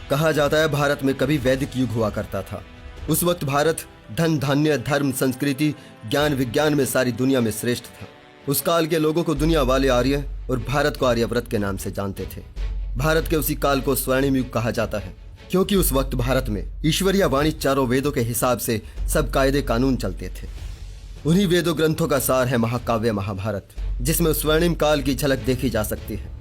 कहा जाता है भारत में कभी वैदिक युग हुआ करता था। उस वक्त भारत धन धान्य धर्म संस्कृति ज्ञान विज्ञान में सारी दुनिया में श्रेष्ठ था। उस काल के लोगों को दुनिया वाले आर्य और भारत को आर्यव्रत के नाम से जानते थे। भारत के उसी काल को स्वर्णिम युग कहा जाता है, क्योंकि उस वक्त भारत में ईश्वरीय वाणी चारों वेदों के हिसाब से सब कायदे कानून चलते थे। उन्हीं वेदों ग्रंथों का सार है महाकाव्य महाभारत, जिसमें उस स्वर्णिम काल की झलक देखी जा सकती है,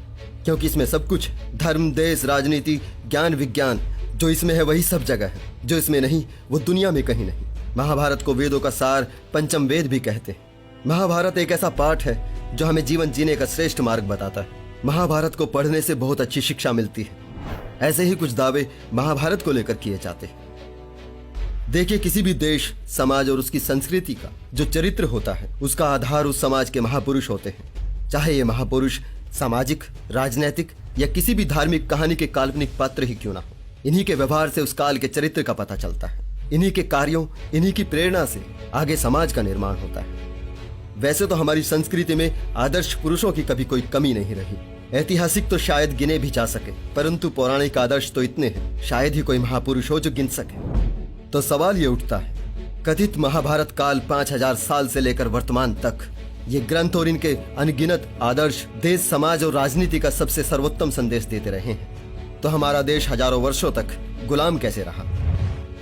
क्योंकि इसमें सब कुछ धर्म देश राजनीति ज्ञान विज्ञान जो इसमें है वही सब जगह है, जो इसमें नहीं वो दुनिया में कहीं नहीं। महाभारत को वेदों का सार पंचम वेद भी कहते हैं। महाभारत एक ऐसा पाठ है जो हमें जीवन जीने का श्रेष्ठ मार्ग बताता है। महाभारत को पढ़ने से बहुत अच्छी शिक्षा मिलती है। ऐसे ही कुछ दावे महाभारत को लेकर किए जाते हैं। देखिए, किसी भी देश समाज और उसकी संस्कृति का जो चरित्र होता है उसका आधार उस समाज के महापुरुष होते हैं। चाहे ये महापुरुष सामाजिक राजनैतिक या किसी भी धार्मिक कहानी के काल्पनिक पात्र ही क्यों ना हो, इन्हीं के व्यवहार से उस काल के चरित्र का पता चलता है। इन्हीं के कार्यों इन्हीं की प्रेरणा से आगे समाज का निर्माण होता है। वैसे तो हमारी संस्कृति में आदर्श पुरुषों की कभी कोई कमी नहीं रही। ऐतिहासिक तो शायद गिने भी जा सके, परंतु पौराणिक आदर्श तो इतने हैं शायद ही कोई महापुरुष हो जो गिन सके। तो सवाल ये उठता है, कथित महाभारत काल 5000 साल से लेकर वर्तमान तक ये ग्रंथ और इनके अनगिनत आदर्श देश समाज और राजनीति का सबसे सर्वोत्तम संदेश देते रहे हैं, तो हमारा देश हजारों वर्षों तक गुलाम कैसे रहा?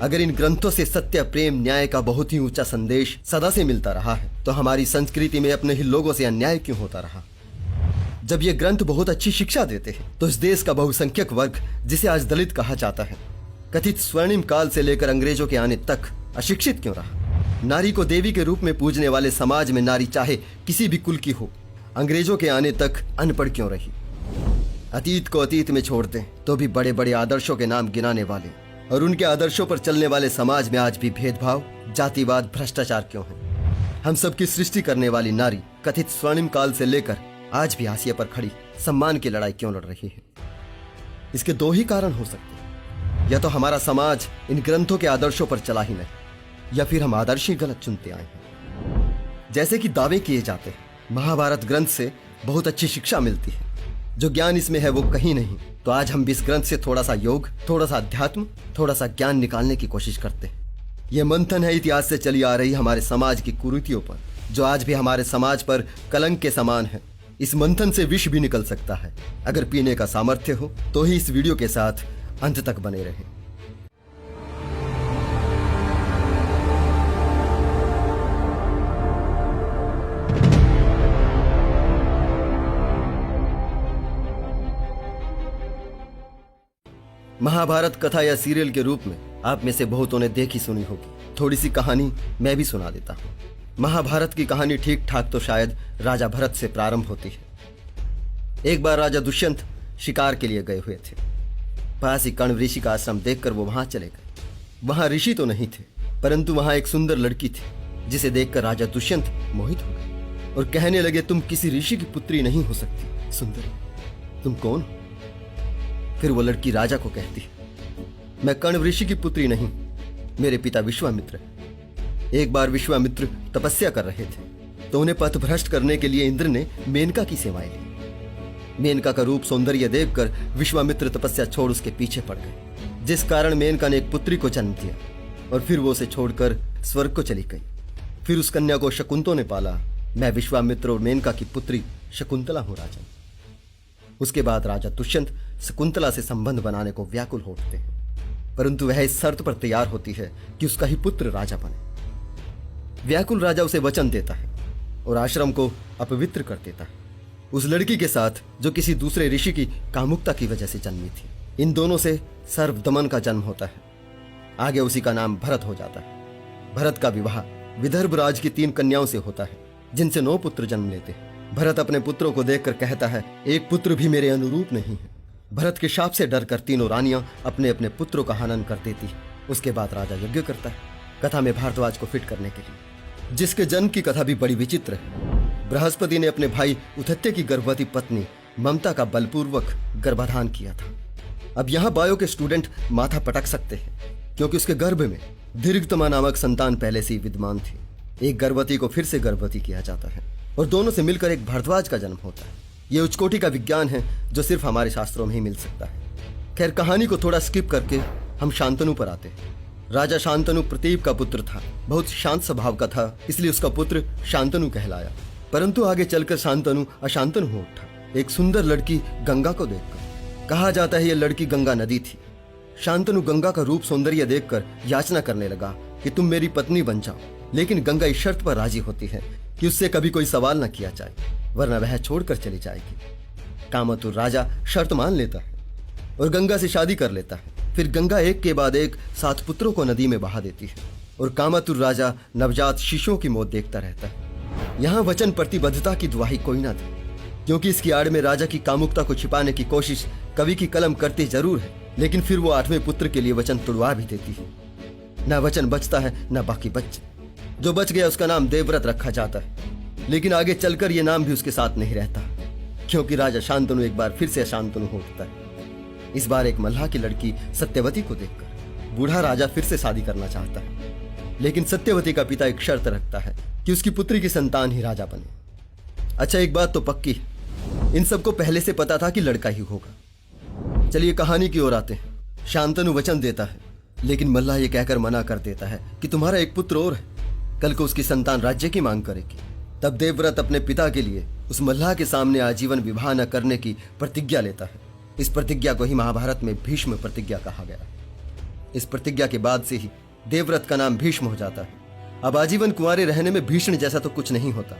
अगर इन ग्रंथों से सत्य प्रेम न्याय का बहुत ही ऊंचा संदेश सदा से मिलता रहा है, तो हमारी संस्कृति में अपने ही लोगों से अन्याय क्यों होता रहा? जब ये ग्रंथ बहुत अच्छी शिक्षा देते हैं, तो इस देश का बहुसंख्यक वर्ग, जिसे आज दलित कहा जाता है, कथित स्वर्णिम काल से लेकर अंग्रेजों के आने तक अशिक्षित क्यों रहा? नारी को देवी के रूप में पूजने वाले समाज में नारी चाहे किसी भी कुल की हो, अंग्रेजों के आने तक अनपढ़ क्यों रही? अतीत को अतीत में छोड़ दें तो भी बड़े बड़े आदर्शों के नाम गिनाने वाले और उनके आदर्शों पर चलने वाले समाज में आज भी भेदभाव जातिवाद भ्रष्टाचार क्यों है? हम सबकी सृष्टि करने वाली नारी कथित स्वर्णिम काल से लेकर आज भी हाशिए पर खड़ी सम्मान की लड़ाई क्यों लड़ रही है? इसके दो ही कारण हो सकते हैं, या तो हमारा समाज इन ग्रंथों के आदर्शों पर चला ही नहीं, या फिर हम आदर्श ही गलत चुनते आए हैं। जैसे कि दावे किए जाते हैं महाभारत ग्रंथ से बहुत अच्छी शिक्षा मिलती है, जो ज्ञान इसमें है वो कहीं नहीं, तो आज हम भी इस ग्रंथ से थोड़ा सा योग थोड़ा सा अध्यात्म थोड़ा सा ज्ञान निकालने की कोशिश करते हैं। यह मंथन है इतिहास से चली आ रही हमारे समाज की कुरीतियों पर, जो आज भी हमारे समाज पर कलंक के समान है। इस मंथन से विष भी निकल सकता है। अगर पीने का सामर्थ्य हो तो ही इस वीडियो के साथ अंत तक बने रहें। महाभारत कथा या सीरियल के रूप में आप में से बहुतों ने देखी सुनी होगी। थोड़ी सी कहानी मैं भी सुना देता हूँ। महाभारत की कहानी ठीक ठाक तो शायद राजा भरत से प्रारंभ होती है। एक बार राजा दुष्यंत शिकार के लिए गए हुए थे। पास ही कण्व ऋषि का आश्रम देखकर वो वहां चले गए। वहां ऋषि तो नहीं थे, परंतु वहां एक सुंदर लड़की थी, जिसे देखकर राजा दुष्यंत मोहित हो गए और कहने लगे, तुम किसी ऋषि की पुत्री नहीं हो सकती सुंदरी, तुम कौन हो? फिर वो लड़की राजा को कहती, मैं कण्व ऋषि की पुत्री नहीं, मेरे पिता विश्वामित्र हैं। एक बार विश्वामित्र तपस्या कर रहे थे, तो उन्हें पथ भ्रष्ट करने के लिए इंद्र ने मेनका की सेवाएं ली। मेनका का रूप सौंदर्य देखकर विश्वामित्र तपस्या छोड़ उसके पीछे पड़ गए, जिस कारण मेनका ने एक पुत्री को जन्म दिया और फिर वो उसे छोड़कर स्वर्ग को चली गई। फिर उस कन्या को शकुंतला ने पाला। मैं विश्वामित्र और मेनका की पुत्री शकुंतला हूं राजन। उसके बाद राजा दुष्यंत शकुंतला से संबंध बनाने को व्याकुल हो उठते हैं, परंतु वह इस शर्त पर तैयार होती है कि उसका ही पुत्र राजा बने। व्याकुल राजा उसे वचन देता है और आश्रम को अपवित्र कर देता है, उस लड़की के साथ जो किसी दूसरे ऋषि की कामुकता की वजह से जन्मी थी। इन दोनों से सर्वदमन का जन्म होता है। आगे उसी का नाम भरत हो जाता है। भरत का विवाह विदर्भ राज की 3 कन्याओं से होता है, जिनसे 9 पुत्र जन्म लेते हैं। भरत अपने पुत्रों को देखकर कहता है, एक पुत्र भी मेरे अनुरूप नहीं है। भरत के शाप से डरकर तीनों रानियां अपने अपने पुत्रों का हनन कर देती है। उसके बाद राजा यज्ञ करता है कथा में भारद्वाज को फिट करने के लिए, जिसके जन्म की कथा भी बड़ी विचित्र है। बृहस्पति ने अपने भाई उथत्य की गर्भवती पत्नी ममता का बलपूर्वक गर्भाधान किया था। अब यहाँ बायो के स्टूडेंट माथा पटक सकते हैं, क्योंकि उसके गर्भ में दीर्घतमा नामक संतान पहले से ही विद्यमान थी। एक गर्भवती को फिर से गर्भवती किया जाता है और दोनों से मिलकर एक भारद्वाज का जन्म होता है। ये उच्च कोटि का विज्ञान है जो सिर्फ हमारे शास्त्रों में ही मिल सकता है। खैर, कहानी को थोड़ा स्किप करके हम शांतनु पर आते हैं। राजा शांतनु प्रतीप का पुत्र था। बहुत शांत स्वभाव का था, इसलिए उसका पुत्र शांतनु कहलाया। परंतु आगे चलकर शांतनु अशांतनु हो उठा। एक सुंदर लड़की गंगा को देखकर, कहा जाता है यह लड़की गंगा नदी थी। शांतनु गंगा का रूप सौंदर्य देखकर याचना करने लगा कि तुम मेरी पत्नी बन जाओ, लेकिन गंगा इस शर्त पर राजी होती है कि उससे कभी कोई सवाल न किया जाए, वरना वह छोड़कर चली जाएगी। कामतुर राजा शर्त मान लेता है और गंगा से शादी कर लेता है। फिर गंगा एक के बाद एक 7 पुत्रों को नदी में बहा देती है और कामतुर राजा नवजात शिशुओं की मौत देखता रहता है। यहाँ वचन प्रतिबद्धता की दुहाई कोई ना थी, क्योंकि इसकी आड़ में राजा की कामुकता को छिपाने की कोशिश कवि की कलम करती जरूर है, लेकिन फिर वो 8वें पुत्र के लिए वचन तुड़वा भी देती है। न वचन बचता है न बाकी बच्चे। जो बच गया उसका नाम देवव्रत रखा जाता है, लेकिन आगे चलकर यह नाम भी उसके साथ नहीं रहता, क्योंकि राजा शांतनु एक बार फिर से अशांतनु हो उठता है। इस बार एक मल्लाह की लड़की सत्यवती को देखकर बूढ़ा राजा फिर से शादी करना चाहता है, लेकिन सत्यवती का पिता एक शर्त रखता है कि उसकी पुत्री की संतान ही राजा बने। अच्छा, एक बात तो पक्की है, इन सबको पहले से पता था कि लड़का ही होगा। चलिए कहानी की ओर आते हैं। शांतनु वचन देता है, लेकिन मल्लाह ये कहकर मना कर देता है कि तुम्हारा एक पुत्र और है, कल को उसकी संतान राज्य की मांग करेगी। तब देवव्रत अपने पिता के लिए उस मल्लाह के सामने आजीवन विवाह न करने की प्रतिज्ञा लेता है। इस प्रतिज्ञा को ही महाभारत में भीष्म प्रतिज्ञा कहा गया। इस प्रतिज्ञा के बाद से ही देवव्रत का नाम भीष्म हो जाता है। अब आजीवन कुंवारे रहने में भीष्म जैसा तो कुछ नहीं होता।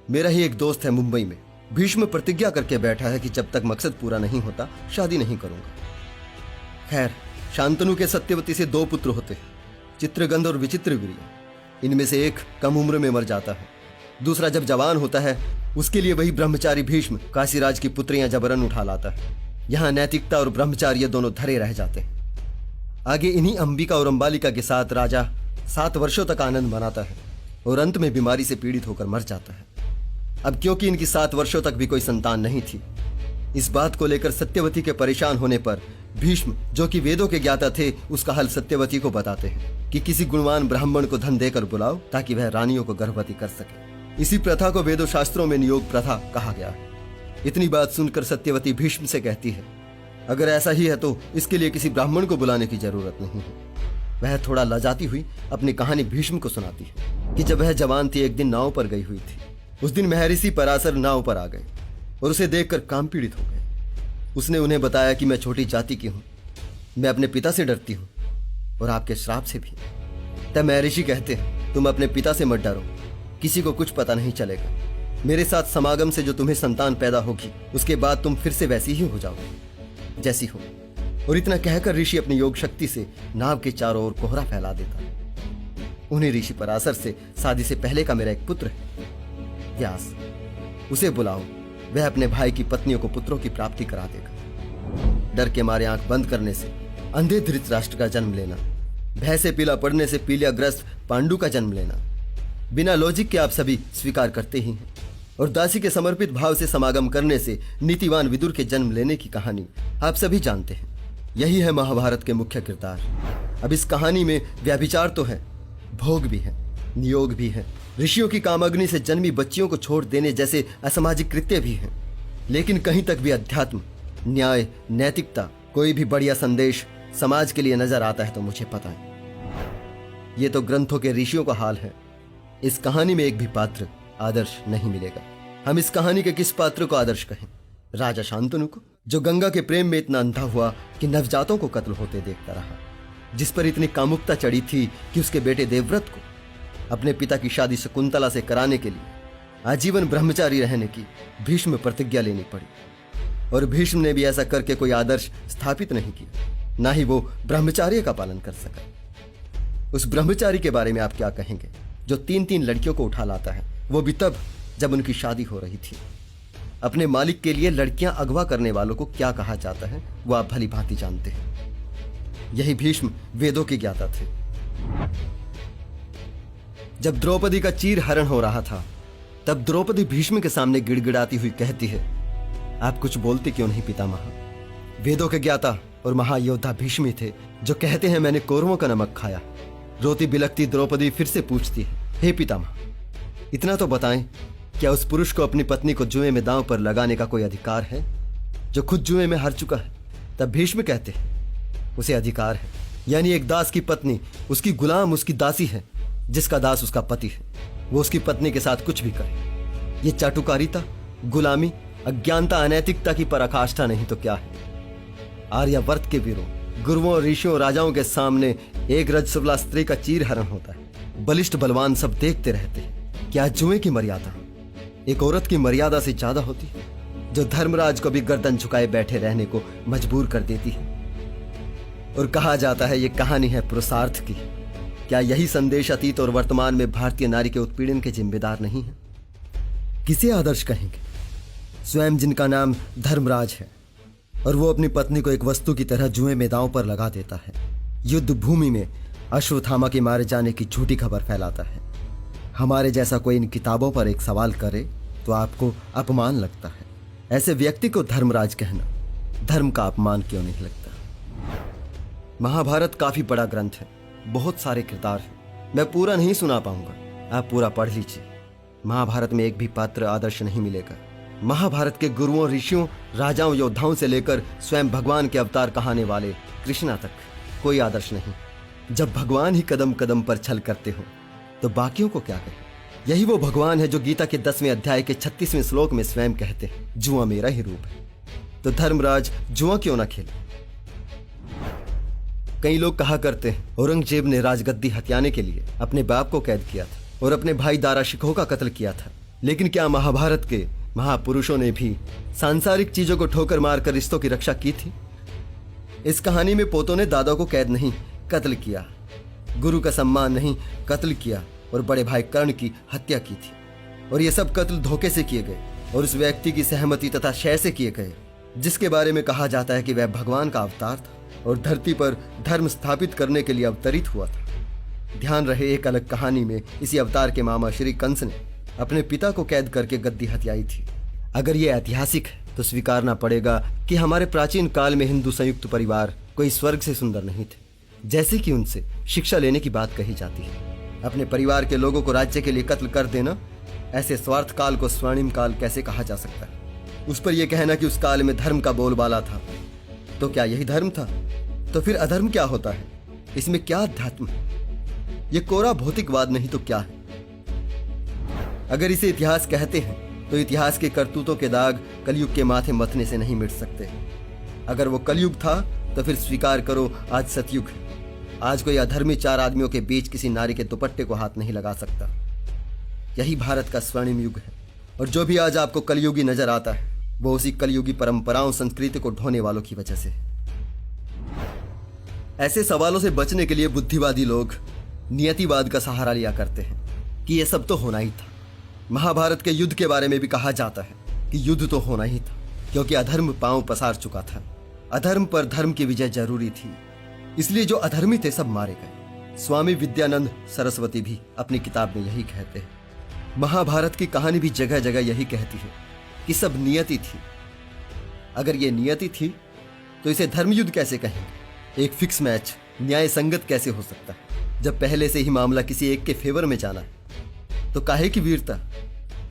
मेरा ही एक दोस्त है मुंबई में, भीष्म प्रतिज्ञा करके बैठा है कि जब तक मकसद पूरा नहीं होता शादी नहीं करूंगा। खैर, शांतनु के सत्यवती से 2 पुत्र होते हैं, चित्रगंध और विचित्रवीर्य। इनमें से एक कम उम्र में मर जाता है, दूसरा जब जवान होता है उसके लिए वही ब्रह्मचारी भीष्म काशीराज की पुत्रियां जबरन उठा लाता है। यहाँ नैतिकता और ब्रह्मचार्य दोनों धरे रह जाते हैं। आगे इन्हीं अंबिका और अंबालिका के साथ राजा 7 वर्षों तक आनंद मनाता है और अंत में बीमारी से पीड़ित होकर मर जाता है। अब क्योंकि इनकी 7 वर्षों तक भी कोई संतान नहीं थी, इस बात को लेकर सत्यवती के परेशान होने पर भीष्म, जो कि वेदों के ज्ञाता थे, उसका हल सत्यवती को बताते हैं कि किसी गुणवान ब्राह्मण को धन देकर बुलाओ ताकि वह रानियों को गर्भवती कर सके। इसी प्रथा को वेदों शास्त्रों में नियोग प्रथा कहा गया है। इतनी बात सुनकर सत्यवती भीष्म से कहती है, अगर ऐसा ही है तो इसके लिए किसी ब्राह्मण को बुलाने की जरूरत नहीं है। वह थोड़ा लजाती हुई अपनी कहानी भीष्म को सुनाती है कि जब वह जवान थी, एक दिन नाव पर गई हुई थी। उस दिन महर्षि पराशर नाव पर आ गए और उसे देखकर काम पीड़ित हो गए। उसने उन्हें बताया कि मैं छोटी जाति की हूँ, मैं अपने पिता से डरती हूँ और आपके श्राप से भी। तब महर्षि कहते हैं, तुम अपने पिता से मत डरो, किसी को कुछ पता नहीं चलेगा। मेरे साथ समागम से जो तुम्हें संतान पैदा होगी, उसके बाद तुम फिर से वैसी ही हो जाओगे जैसी हो। और इतना कहकर ऋषि अपनी योग शक्ति से नाव के चारों ओर कोहरा फैला देता। उन्हें ऋषि पराशर से शादी से पहले का मेरा एक पुत्र है व्यास, उसे बुलाओ, वह अपने भाई की पत्नियों को पुत्रों की प्राप्ति करा देगा। डर के मारे आंख बंद करने से अंधे धृतराष्ट्र का जन्म लेना, भय से पीला पड़ने से पीलियाग्रस्त पांडु का जन्म लेना, बिना लॉजिक के आप सभी स्वीकार करते ही हैं। और दासी के समर्पित भाव से समागम करने से नीतिवान विदुर के जन्म लेने की कहानी आप सभी जानते हैं। यही है महाभारत के मुख्य किरदार। अब इस कहानी में व्यभिचार तो है, भोग भी है, नियोग भी है, ऋषियों की कामाग्नि से जन्मी बच्चियों को छोड़ देने जैसे असामाजिक कृत्य भी हैं। लेकिन कहीं तक भी अध्यात्म, न्याय, नैतिकता, कोई भी बढ़िया संदेश समाज के लिए नजर आता है तो मुझे पता है। ये तो ग्रंथों के ऋषियों का हाल है। इस कहानी में एक भी पात्र आदर्श नहीं मिलेगा। हम इस कहानी के किस पात्र को आदर्श कहें? राजा शांतनु को, जो गंगा के प्रेम में इतना अंधा हुआ कि नवजातों को कत्ल होते देखता रहा, जिस पर इतनी कामुकता चढ़ी थी कि उसके बेटे देवव्रत को अपने पिता की शादी शकुंतला से कराने के लिए आजीवन ब्रह्मचारी रहने की भीष्म प्रतिज्ञा लेनी पड़ी। और भीष्म ने भी ऐसा करके कोई आदर्श स्थापित नहीं किया, ना ही वो ब्रह्मचार्य का पालन कर सका। उस ब्रह्मचारी के बारे में आप क्या कहेंगे जो 3-3 लड़कियों को उठा लाता है, वो भी तब जब उनकी शादी हो रही थी। अपने मालिक के लिए लड़कियां अगवा करने वालों को क्या कहा जाता है वो आप भली भांति जानते हैं। यही भीष्म वेदों के ज्ञाता थे। जब द्रौपदी का चीर हरण हो रहा था, तब द्रौपदी भीष्म के सामने गिड़गिड़ाती हुई कहती है, आप कुछ बोलते क्यों नहीं पितामह? वेदों के ज्ञाता और महायोद्धा भीष्म ही थे जो कहते हैं मैंने कौरवों का नमक खाया। रोती बिलखती द्रौपदी फिर से पूछती है, हे पितामह, इतना तो बताएं, क्या उस पुरुष को अपनी पत्नी को जुए में दांव पर लगाने का कोई अधिकार है जो खुद जुए में हार चुका है? तब भीष्म कहते हैं उसे अधिकार है, यानी एक दास की पत्नी उसकी गुलाम उसकी दासी है, जिसका दास उसका पति है, वो उसकी पत्नी के साथ कुछ भी करे। ये चाटुकारिता, गुलामी, अज्ञानता, अनैतिकता की पराकाष्ठा नहीं तो क्या है। आर्यावर्त के वीरों, गुरुओं, ऋषियों, राजाओं के सामने एक रजस्वला स्त्री का चीरहरण होता है। बलिष्ठ बलवान सब देखते रहते हैं। क्या जुए की मर्यादा एक औरत की मर्यादा से ज्यादा होती है, जो धर्मराज को भी गर्दन झुकाए बैठे रहने को मजबूर कर देती है। और कहा जाता है ये कहानी है पुरुषार्थ की। क्या यही संदेश अतीत और वर्तमान में भारतीय नारी के उत्पीड़न के जिम्मेदार नहीं है? किसे आदर्श कहेंगे? स्वयं जिनका नाम धर्मराज है और वो अपनी पत्नी को एक वस्तु की तरह जुए में दांव पर लगा देता है। युद्ध भूमि में अश्वत्थामा के मारे जाने की झूठी खबर फैलाता है। हमारे जैसा कोई इन किताबों पर एक सवाल करे तो आपको अपमान लगता है। ऐसे व्यक्ति को धर्मराज कहना धर्म का अपमान क्यों नहीं लगता? महाभारत काफी बड़ा ग्रंथ है, बहुत सारे किरदार हैं। मैं पूरा नहीं सुना पाऊंगा, आप पूरा पढ़ लीजिए। महाभारत में एक भी पात्र आदर्श नहीं मिलेगा। महाभारत के गुरुओं, ऋषियों, राजाओं, योद्धाओं से लेकर स्वयं भगवान के अवतार कहाने वाले कृष्णा तक कोई आदर्श नहीं। जब भगवान ही कदम कदम पर छल करते हो तो बाकियों को क्या कहें? यही वो भगवान है जो गीता के 10वें अध्याय के 36वें श्लोक में स्वयं कहते हैं, जुआ मेरा ही रूप है। तो धर्मराज जुआ क्यों ना खेले? कई लोग कहा करते हैं औरंगजेब ने राजगद्दी हथियाने के लिए अपने बाप को कैद किया था और अपने भाई दारा शिकोह का कत्ल किया था। लेकिन क्या महाभारत के महापुरुषों ने भी सांसारिक चीजों को ठोकर मारकर रिश्तों की रक्षा की थी? इस कहानी में पोतों ने दादा को कैद नहीं, कत्ल किया। गुरु का सम्मान नहीं, कत्ल किया और बड़े भाई कर्ण की हत्या की थी। और ये सब कत्ल धोखे से किए गए और उस व्यक्ति की सहमति तथा शय से किए गए जिसके बारे में कहा जाता है कि वह भगवान का अवतार था और धरती पर धर्म स्थापित करने के लिए अवतरित हुआ था। ध्यान रहे, एक अलग कहानी में इसी अवतार के मामा श्री कंस ने अपने पिता को कैद करके गद्दी हथियाई थी। अगर ये ऐतिहासिक है तो स्वीकारना पड़ेगा कि हमारे प्राचीन काल में हिंदू संयुक्त परिवार कोई स्वर्ग से सुंदर नहीं थे, जैसे कि उनसे शिक्षा लेने की बात कही जाती है। अपने परिवार के लोगों को राज्य के लिए कत्ल कर देना, ऐसे स्वार्थ काल को स्वर्णिम काल कैसे कहा जा सकता है? उस पर यह कहना कि उस काल में धर्म का बोलबाला था, तो क्या यही धर्म था? तो फिर अधर्म क्या होता है? इसमें क्या अध्यात्म है? ये कोरा भौतिकवाद नहीं तो क्या है? अगर इसे इतिहास कहते हैं तो इतिहास के करतूतों के दाग कलयुग के माथे मथने से नहीं मिट सकते। अगर वो कलयुग था तो फिर स्वीकार करो आज सतयुग है। आज कोई अधर्मी 4 आदमियों के बीच किसी नारी के दुपट्टे को हाथ नहीं लगा सकता। यही भारत का स्वर्णिम युग है। और जो भी आज आपको कलयुगी नजर आता है वो उसी कलयुगी परंपराओं, संस्कृति को ढोने वालों की वजह से। ऐसे सवालों से बचने के लिए बुद्धिवादी लोग नियतिवाद का सहारा लिया करते हैं कि यह सब तो होना ही था। महाभारत के युद्ध के बारे में भी कहा जाता है कि युद्ध तो होना ही था, क्योंकि अधर्म पांव पसार चुका था। अधर्म पर धर्म की विजय जरूरी थी, इसलिए जो अधर्मी थे सब मारे गए। स्वामी विद्यानंद सरस्वती भी अपनी किताब में यही कहते हैं। महाभारत की कहानी भी जगह जगह यही कहती है कि सब नियति थी। अगर ये नियति थी तो इसे धर्मयुद्ध कैसे कहेंगे? एक फिक्स मैच न्याय संगत कैसे हो सकता है जब पहले से ही मामला किसी एक के फेवर में जाना है? तो काहे की वीरता,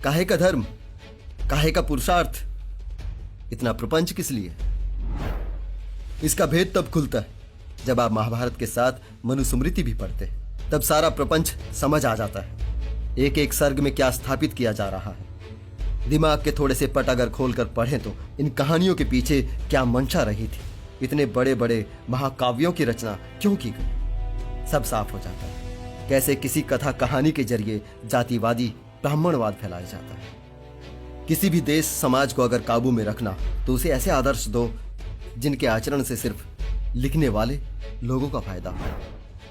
काहे का धर्म, काहे का पुरुषार्थ, इतना प्रपंच किस लिए? इसका भेद तब खुलता है जब आप महाभारत के साथ मनुस्मृति भी पढ़ते हैं। तब सारा प्रपंच समझ आ जाता है, एक एक सर्ग में क्या स्थापित किया जा रहा है। दिमाग के थोड़े से पट अगर खोलकर पढ़ें तो इन कहानियों के पीछे क्या मंशा रही थी, इतने बड़े बड़े महाकाव्यों की रचना क्यों की गई, सब साफ हो जाता है। कैसे किसी कथा कहानी के जरिए जातिवादी ब्राह्मणवाद फैलाया जाता है। किसी भी देश समाज को अगर काबू में रखना तो उसे ऐसे आदर्श दो जिनके आचरण से सिर्फ लिखने वाले लोगों का फायदा हो।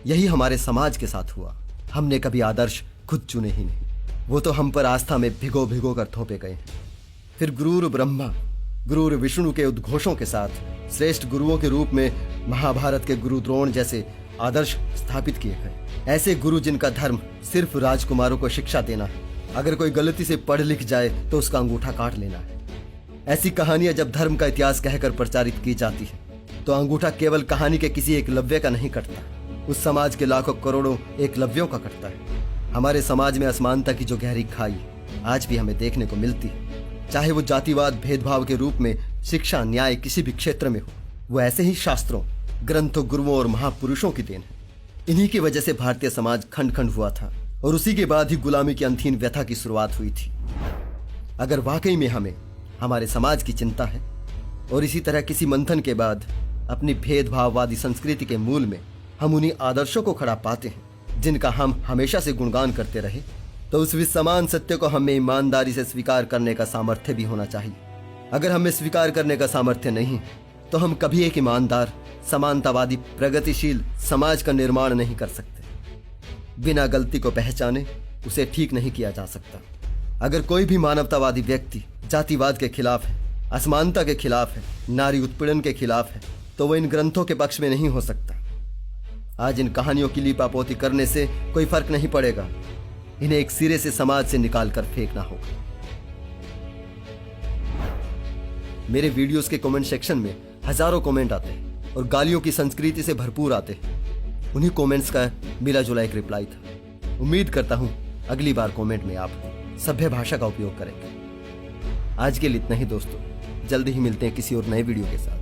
यही हमारे समाज के साथ हुआ। हमने कभी आदर्श खुद चुने ही नहीं, वो तो हम पर आस्था में भिगो भिगो कर थोपे गए हैं। फिर गुरुर ब्रह्मा गुरुर विष्णु के उद्घोषों के साथ श्रेष्ठ गुरुओं के रूप में महाभारत के गुरु द्रोण जैसे आदर्श स्थापित किए गए। ऐसे गुरु जिनका धर्म सिर्फ राजकुमारों को शिक्षा देना है, अगर कोई गलती से पढ़ लिख जाए तो उसका अंगूठा काट लेना है। ऐसी कहानियां जब धर्म का इतिहास कहकर प्रचारित की जाती है तो अंगूठा केवल कहानी के किसी एकलव्य का नहीं कटता, उस समाज के लाखों करोड़ों एकलव्यों का कटता है। हमारे समाज में असमानता की जो गहरी खाई आज भी हमें देखने को मिलती है, चाहे वो जातिवाद भेदभाव के रूप में शिक्षा न्याय किसी भी क्षेत्र में हो, वो ऐसे ही शास्त्रों, ग्रंथों, गुरुओं और महापुरुषों की देन है। इन्हीं की वजह से भारतीय समाज खंड खंड हुआ था और उसी के बाद ही गुलामी की अंधीन व्यथा की शुरुआत हुई थी। अगर वाकई में हमें हमारे समाज की चिंता है और इसी तरह किसी मंथन के बाद अपनी भेदभाववादी संस्कृति के मूल में हम उन्हीं आदर्शों को खड़ा पाते हैं जिनका हम हमेशा से गुणगान करते रहे, तो उस विसमान सत्य को हमें ईमानदारी से स्वीकार करने का सामर्थ्य भी होना चाहिए। अगर हमें स्वीकार करने का सामर्थ्य नहीं तो हम कभी एक ईमानदार, समानतावादी, प्रगतिशील समाज का निर्माण नहीं कर सकते। बिना गलती को पहचाने उसे ठीक नहीं किया जा सकता। अगर कोई भी मानवतावादी व्यक्ति जातिवाद के खिलाफ है, असमानता के खिलाफ है, नारी उत्पीड़न के खिलाफ है, तो वह इन ग्रंथों के पक्ष में नहीं हो सकता। आज इन कहानियों की लीपापोती करने से कोई फर्क नहीं पड़ेगा। इन्हें एक सिरे से समाज से निकाल कर फेंकना होगा। मेरे वीडियोस के कमेंट सेक्शन में हजारों कमेंट आते हैं और गालियों की संस्कृति से भरपूर आते हैं। उन्हीं कमेंट्स का मिला जुला एक रिप्लाई था। उम्मीद करता हूं अगली बार कमेंट में आप सभ्य भाषा का उपयोग करेंगे। आज के लिए इतना ही दोस्तों। जल्दी ही मिलते हैं किसी और नए वीडियो के साथ।